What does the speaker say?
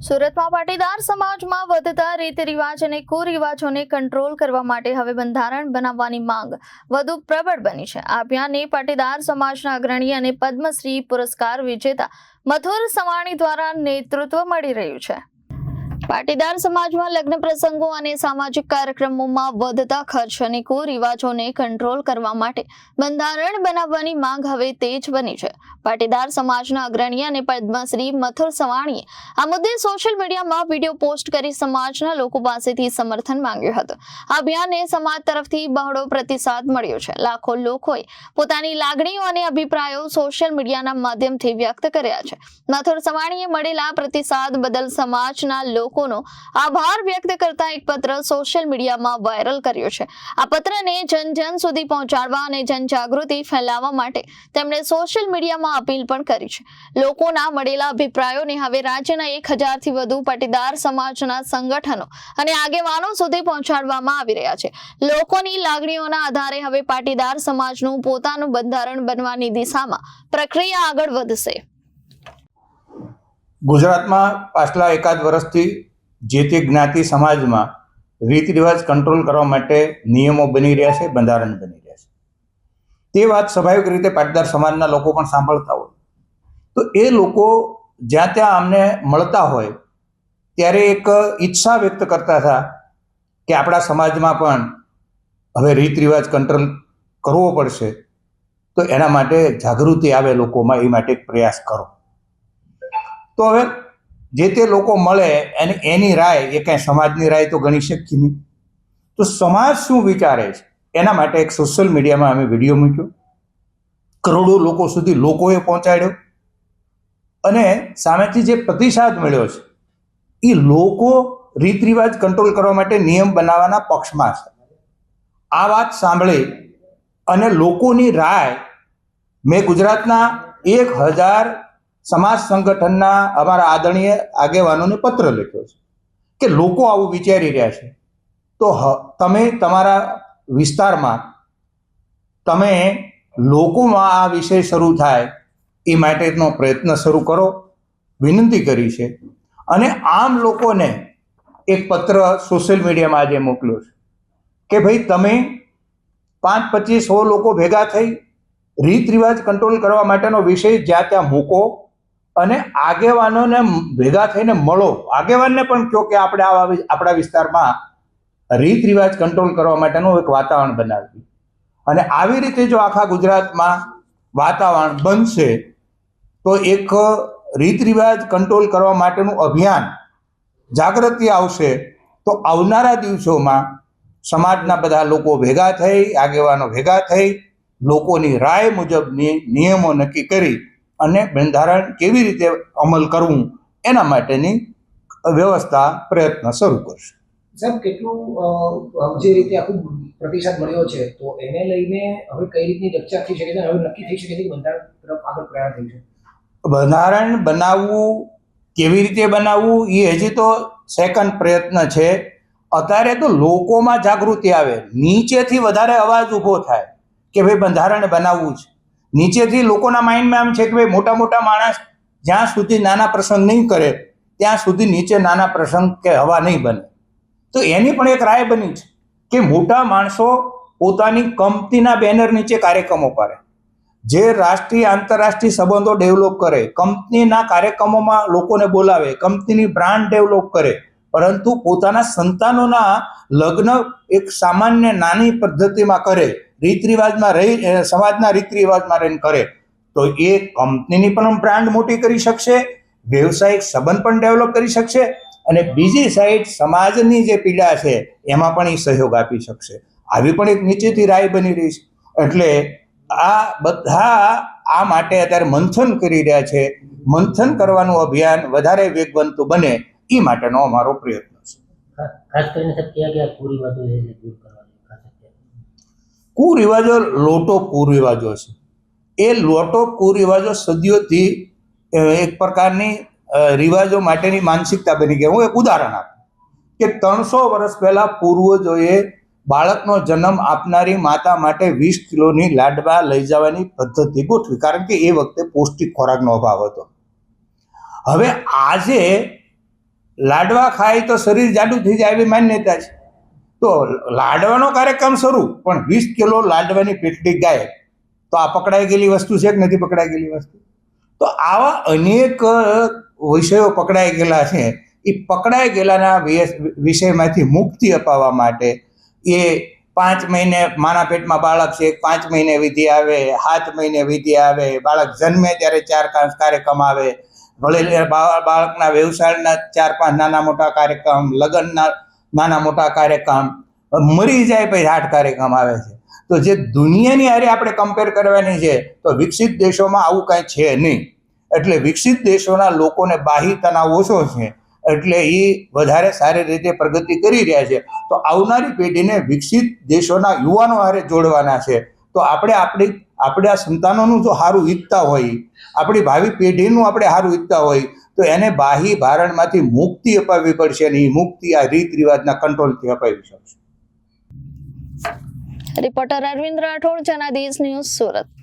સુરતમાં પાટીદાર સમાજમાં વધતા રીતિ રિવાજ અને કુરિવાજોને કંટ્રોલ કરવા માટે હવે બંધારણ બનાવવાની માંગ વધુ પ્રબળ બની છે। આ અભિયાનને પાટીદાર સમાજના અગ્રણી અને પદ્મશ્રી પુરસ્કાર વિજેતા મથુર સવાણી દ્વારા નેતૃત્વ મળી રહ્યું છે। પાટીદાર સમાજમાં લગ્ન પ્રસંગો અને સામાજિક કાર્યક્રમોમાં વધતા ખર્ચ અને કુરિવાજોને કંટ્રોલ કરવા માટે બંધારણ બનાવવાની માંગ હવે તેજ બની છે। પાટીદાર સમાજના અગ્રણી અને પદ્મશ્રી મથુર સવાણીએ આ મુદ્દે સોશિયલ મીડિયામાં વિડીયો પોસ્ટ કરી સમાજના લોકો પાસેથી સમર્થન માંગ્યું હતું। આ અભિયાનને સમાજ તરફથી બહોળો પ્રતિસાદ મળ્યો છે। લાખો લોકોએ પોતાની લાગણીઓ અને અભિપ્રાયો સોશિયલ મીડિયાના માધ્યમથી વ્યક્ત કર્યા છે। મથુર સવાણીએ મળેલા પ્રતિસાદ બદલ સમાજના લોકોનો આભાર વ્યક્ત કરતા એક પત્ર સોશિયલ મીડિયામાં વાયરલ કર્યો છે। આ પત્રને જન સુધી પહોંચાડવા અને જનજાગૃતિ ફેલાવવા માટે તેમણે સોશિયલ મીડિયામાં અપીલ પણ કરી છે। લોકોના મળેલા અભિપ્રાયોને હવે રાજ્યના 1000થી વધુ પાટીદાર સમાજના સંગઠનો અને આગેવાનો સુધી પહોંચાડવામાં આવી રહ્યા છે। લોકોની લાગણીઓના આધારે હવે પાટીદાર સમાજનું પોતાનું બંધારણ બનવાની દિશામાં પ્રક્રિયા આગળ વધશે। ગુજરાતમાં પાછલા એકાદ વર્ષથી જે તે જ્ઞાતિ સમાજમાં રીત રિવાજ કંટ્રોલ કરવા માટે નિયમો બની રહ્યા છે, બંધારણ બની રહ્યા છે। તે વાત સ્વાભાવિક રીતે પાટીદાર સમાજના લોકો પણ સાંભળતા હોય તો એ લોકો જ્યાં ત્યાં અમને મળતા હોય ત્યારે એક ઈચ્છા વ્યક્ત કરતા હતા કે આપણા સમાજમાં પણ હવે રીત રિવાજ કંટ્રોલ કરવો પડશે, તો એના માટે જાગૃતિ આવે લોકોમાં, એ માટે એક પ્રયાસ કરો। તો હવે જે તે લોકો મળે અને એની રાય, એ કાંઈ સમાજની રાય તો ગણી શકીએ નહીં, તો સમાજ શું વિચારે છે એના માટે એક સોશિયલ મીડિયામાં અમે વિડીયો મૂક્યો, કરોડો લોકો સુધી લોકોએ પહોંચાડ્યો અને સામેથી જે પ્રતિસાદ મળ્યો છે એ લોકો રીત રિવાજ કંટ્રોલ કરવા માટે નિયમ બનાવવાના પક્ષમાં છે। આ વાત સાંભળી અને લોકોની રાય મેં ગુજરાતના 1000 સમાજ સંગઠનના અમારા આદરણીય આગેવાનોને પત્ર લખ્યો છે કે લોકો આવું વિચારી રહ્યા છે, તો તમે તમારા વિસ્તારમાં તમે લોકોમાં આ વિષય શરૂ થાય એ માટેનો પ્રયત્ન શરૂ કરો, વિનંતી કરી છે। અને આમ લોકોને એક પત્ર સોશિયલ મીડિયામાં આજે મોકલ્યો છે કે ભાઈ તમે 5, 25, 100 લોકો ભેગા થઈ રીત રિવાજ કંટ્રોલ કરવા માટેનો વિષય જ્યાં ત્યાં મૂકો અને આગેવાનોને ભેગા થઈને મળો, આગેવાનને પણ કહો કે આપણે આપણા વિસ્તારમાં રીત રિવાજ કંટ્રોલ કરવા માટેનું એક વાતાવરણ બનાવીએ। અને આવી રીતે જો આખા ગુજરાતમાં વાતાવરણ બનશે તો એક રીત રિવાજ કંટ્રોલ કરવા માટેનું અભિયાન, જાગૃતિ આવશે, તો આવનારા દિવસોમાં સમાજના બધા લોકો ભેગા થઈ, આગેવાનો ભેગા થઈ, લોકોની રાય મુજબની નિયમો નક્કી કરી અને બંધારણ કેવી રીતે અમલ કરવું એના માટેની વ્યવસ્થા, પ્રયત્ન શરૂ કરશે। સાહેબ, કેટલું જે રીતે આખું પ્રતિસાદ મળ્યો છે તો એને લઈને હવે કઈ રીતની ચર્ચા થઈ શકે છે, હવે નક્કી થઈ શકે છે કે બંધારણ તરફ આગળ પ્રયાણ થઈ છે? બંધારણ બનાવવું, કેવી રીતે બનાવવું એ હજી તો સેકન્ડ પ્રયત્ન છે। અત્યારે તો લોકોમાં જાગૃતિ આવે, નીચેથી વધારે અવાજ ઊભો થાય કે ભાઈ બંધારણ બનાવવું છે। નીચેથી લોકોના માઇન્ડમાં એમ છે કે ભાઈ મોટા મોટા માણસ જ્યાં સુધી નાના પ્રસંગ નહીં કરે ત્યાં સુધી નીચે નાના પ્રસંગ કે હવા નહીં બને। તો એની પણ એક રાય બની છે કે મોટા માણસો પોતાની કંપનીના બેનર નીચે કાર્યક્રમો કરે, જે રાષ્ટ્રીય આંતરરાષ્ટ્રીય સંબંધો ડેવલપ કરે, કંપનીના કાર્યક્રમોમાં લોકોને બોલાવે, કંપનીની બ્રાન્ડ ડેવલપ કરે, પરંતુ પોતાના સંતાનોના લગ્ન એક સામાન્ય નાની પદ્ધતિમાં કરે, રીત રિવાજમાં રહી, સમાજના રીત રિવાજમાં રહીને કરે, તો એ કંપનીની પણ બ્રાન્ડ મોટી કરી શકશે, વ્યવસાયિક સંબંધ પણ ડેવલપ કરી શકશે અને બીજી સાઈડ સમાજની જે પીડા છે એમાં પણ એ સહયોગ આપી શકશે। આવી પણ એક નીચેથી રાય બની રહી છે। એટલે આ બધા આ માટે અત્યારે મંથન કરી રહ્યા છે। મંથન કરવાનું અભિયાન વધારે વેગવંતુ બને એ માટેનો અમારો પ્રયત્ન છે। ખાસ કરીને કયા કુરિવાજો છે દૂર કરવાના? કુરિવાજો લોટો કુરિવાજો છે, એ લોટો કુરિવાજો સદીઓથી એક પ્રકારની રિવાજો માટેની માનસિકતા બની ગઈ। હું એક ઉદાહરણ આપું કે 300 વર્ષ પહેલા પૂર્વજોએ બાળકનો જન્મ આપનારી માતા માટે 20 કિલોની લાડવા લઈ જવાની પદ્ધતિ ગોઠવી, કારણ કે એ વખતે પૌષ્ટિક ખોરાકનો અભાવ હતો। હવે આજે લાડવા ખાય તો શરીર જાડું થઈ જાય એવી માન્યતા છે. તો લાડવાનો કાર્યક્રમ શરૂ, પણ 20 કિલો લાડવાની પેટલી ગાય, તો આ પકડાઈ ગયેલી વસ્તુ છે કે નથી પકડાઈ ગયેલી વસ્તુ? તો આવા અનેક વિષયો પકડાઈ ગયેલા છે. એ પકડાઈ ગયેલાના વિષયમાંથી મુક્તિ અપાવવા માટે એ 5 મહિને માના પેટમાં બાળક છે, 5 મહિને વિધિ આવે, 7 મહિને વિધિ આવે, બાળક જન્મે ત્યારે 4 કાર્યક્રમ આવે, વળી બાળકના વ્યવસાયના 4-5 નાના મોટા કાર્યક્રમ, લગ્નના નાના મોટા કાર્યક્રમ, મરી જાય પછી 8 કાર્યક્રમ આવે છે. તો જે દુનિયાની હારે આપણે કમ્પેર કરવાની છે, તો વિકસિત દેશોમાં આવું કાંઈ છે નહીં. એટલે વિકસિત દેશોના લોકોને બાહ્ય તણાવ ઓછો છે, એટલે એ વધારે સારી રીતે પ્રગતિ કરી રહ્યા છે. તો આવનારી પેઢીને વિકસિત દેશોના યુવાનો હારે જોડવાના છે. તો આપણે આ સંતાનોનું જો સારું ઈચ્છતા હોય, આપણી ભાવિ પેઢીનું આપણે સારું ઈચ્છતા હોય, તો એને બાહ્ય ભારણમાંથી મુક્તિ અપાવવી પડશે, અને એ મુક્તિ આ રીત રિવાજના કંટ્રોલથી અપાવી શકશે. Reporter Arvind Rathod, Janadesh news, Surat.